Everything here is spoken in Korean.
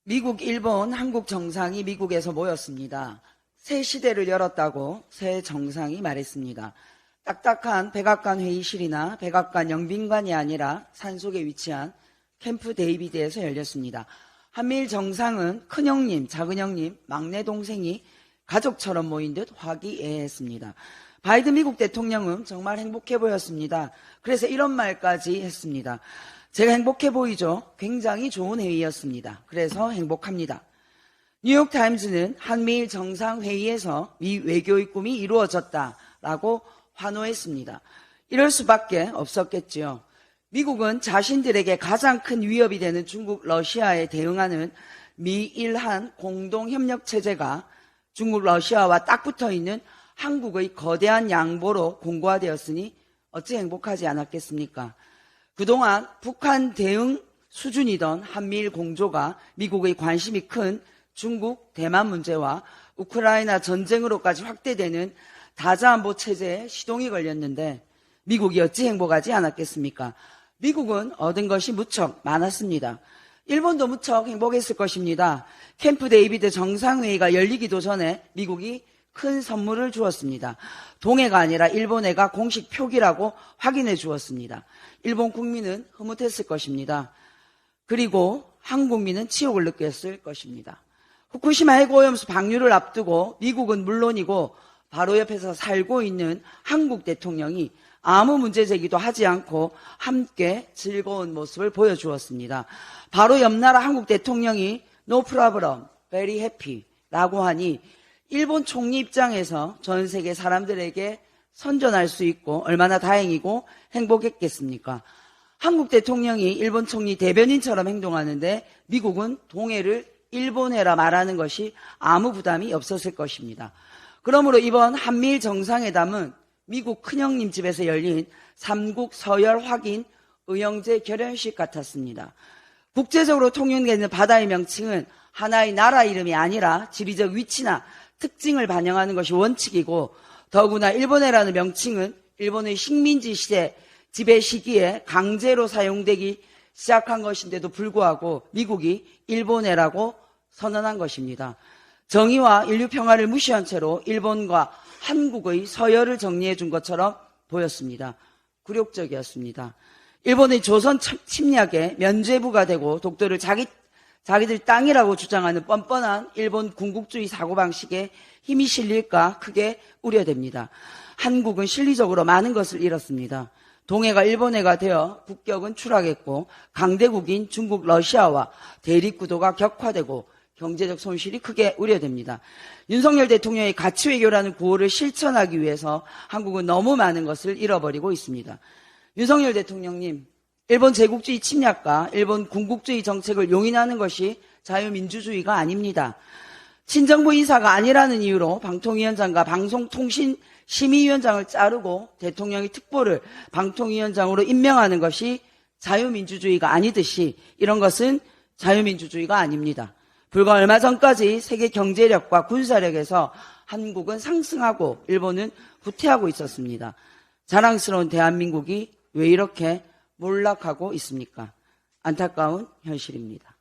미국, 일본, 한국 정상이 미국에서 모였습니다. 새 시대를 열었다고 새 정상이 말했습니다. 딱딱한 백악관 회의실이나 백악관 영빈관이 아니라 산속에 위치한 캠프 데이비드에서 열렸습니다. 한미일 정상은 큰형님, 작은형님, 막내 동생이 가족처럼 모인 듯 화기애애했습니다. 바이든 미국 대통령은 정말 행복해 보였습니다. 그래서 이런 말까지 했습니다. 제가 행복해 보이죠? 굉장히 좋은 회의였습니다. 그래서 행복합니다. 뉴욕타임즈는 한미일 정상회의에서 미 외교의 꿈이 이루어졌다라고 환호했습니다. 이럴 수밖에 없었겠지요. 미국은 자신들에게 가장 큰 위협이 되는 중국, 러시아에 대응하는 미일한 공동협력체제가 중국, 러시아와 딱 붙어있는 한국의 거대한 양보로 공고화되었으니 어찌 행복하지 않았겠습니까? 그동안 북한 대응 수준이던 한미일 공조가 미국의 관심이 큰 중국, 대만 문제와 우크라이나 전쟁으로까지 확대되는 다자안보 체제에 시동이 걸렸는데 미국이 어찌 행복하지 않았겠습니까? 미국은 얻은 것이 무척 많았습니다. 일본도 무척 행복했을 것입니다. 캠프 데이비드 정상회의가 열리기도 전에 미국이 큰 선물을 주었습니다. 동해가 아니라 일본해가 공식 표기라고 확인해 주었습니다. 일본 국민은 흐뭇했을 것입니다. 그리고 한국민은 치욕을 느꼈을 것입니다. 후쿠시마 핵오염수 방류를 앞두고 미국은 물론이고 바로 옆에서 살고 있는 한국 대통령이 아무 문제 제기도 하지 않고 함께 즐거운 모습을 보여주었습니다. 바로 옆나라 한국 대통령이 No problem, very happy 라고 하니 일본 총리 입장에서 전 세계 사람들에게 선전할 수 있고 얼마나 다행이고 행복했겠습니까? 한국 대통령이 일본 총리 대변인처럼 행동하는데 미국은 동해를 일본해라 말하는 것이 아무 부담이 없었을 것입니다. 그러므로 이번 한미일 정상회담은 미국 큰형님 집에서 열린 삼국 서열 확인 의형제 결연식 같았습니다. 국제적으로 통용되는 바다의 명칭은 하나의 나라 이름이 아니라 지리적 위치나 특징을 반영하는 것이 원칙이고 더구나 일본해라는 명칭은 일본의 식민지 시대 지배 시기에 강제로 사용되기 시작한 것인데도 불구하고 미국이 일본해라고 선언한 것입니다. 정의와 인류 평화를 무시한 채로 일본과 한국의 서열을 정리해 준 것처럼 보였습니다. 굴욕적이었습니다. 일본의 조선 침략에 면죄부가 되고 독도를 자기들 땅이라고 주장하는 뻔뻔한 일본 군국주의 사고방식에 힘이 실릴까 크게 우려됩니다. 한국은 실리적으로 많은 것을 잃었습니다. 동해가 일본해가 되어 국격은 추락했고 강대국인 중국, 러시아와 대립구도가 격화되고 경제적 손실이 크게 우려됩니다. 윤석열 대통령의 가치외교라는 구호를 실천하기 위해서 한국은 너무 많은 것을 잃어버리고 있습니다. 윤석열 대통령님, 일본 제국주의 침략과 일본 군국주의 정책을 용인하는 것이 자유민주주의가 아닙니다. 친정부 인사가 아니라는 이유로 방통위원장과 방송통신심의위원장을 자르고 대통령이 특보를 방통위원장으로 임명하는 것이 자유민주주의가 아니듯이 이런 것은 자유민주주의가 아닙니다. 불과 얼마 전까지 세계 경제력과 군사력에서 한국은 상승하고 일본은 후퇴하고 있었습니다. 자랑스러운 대한민국이 왜 이렇게 몰락하고 있습니까? 안타까운 현실입니다.